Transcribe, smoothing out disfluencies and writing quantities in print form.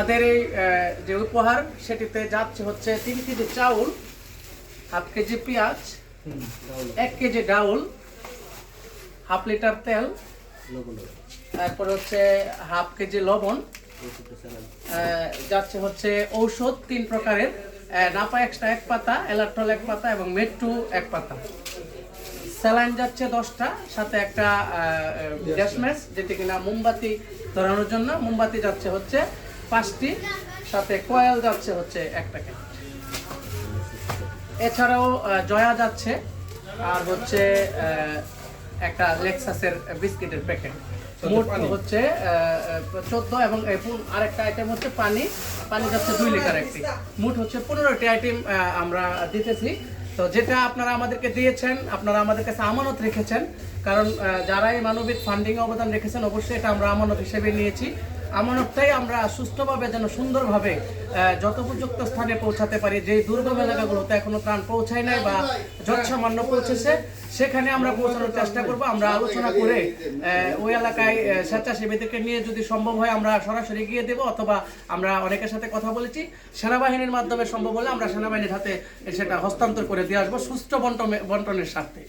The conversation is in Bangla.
আমাদের এই যে উপহার সেটিতে যাচ্ছে হচ্ছে 3 কেজি চাউল, হাফ কেজি পেঁয়াজ, 1 কেজি ডাউল, হাফ লিটার তেল, তারপর হচ্ছে হাফ কেজি লবণ, যাচ্ছে হচ্ছে ঔষধ 3 প্রকারের, নাপা এক্সট্রা 1 পাতা, এলাট্রল 1 পাতা এবং মেট্রু 1 পাতা। স্যালাইন যাচ্ছে 10টা, সাথে একটা গ্যাসম্যাচ যেটি কিনা মোমবাতি ধরানোর জন্য। মোমবাতি যাচ্ছে হচ্ছে 5টি, সাথে কয়েল যাচ্ছে হচ্ছে 1 প্যাকেট। এছাড়াও জয়া যাচ্ছে, আর হচ্ছে একটা লেক্সাসের বিস্কিটের প্যাকেট। মোট হচ্ছে 14 এবং আরেকটা আইটেম হচ্ছে পানি যাচ্ছে 2 লিটার একটি। মোট হচ্ছে 15টি আইটেম আমরা দিতেছি। তো যেটা আপনারা আমাদেরকে দিয়েছেন, আপনারা আমাদের কাছে আমানত রেখেছেন, কারণ যারা এই মানবিক ফান্ডিং অবদান রেখেছেন অবশ্যই এটা আমরা আমানত হিসেবে নিয়েছি। আমানতটাই আমরা সুস্থভাবে যেন সুন্দরভাবে যথোপযুক্ত স্থানে পৌঁছাতে পারি। যে দুর্গম এলাকাগুলোতে এখনো ত্রাণ পৌঁছায় নাই বা যৎসামান্য পৌঁছেছে, সেখানে আমরা পৌঁছানোর চেষ্টা করব। আমরা আলোচনা করে ওই এলাকায় স্বেচ্ছাসেবীদেরকে নিয়ে যদি সম্ভব হয় আমরা সরাসরি গিয়ে দেব, অথবা আমরা অনেকের সাথে কথা বলেছি, সেনাবাহিনীর মাধ্যমে সম্ভব হলে আমরা সেনাবাহিনীর হাতে সেটা হস্তান্তর করে দিয়ে আসবো সুষ্ঠু বন্টনের স্বার্থে।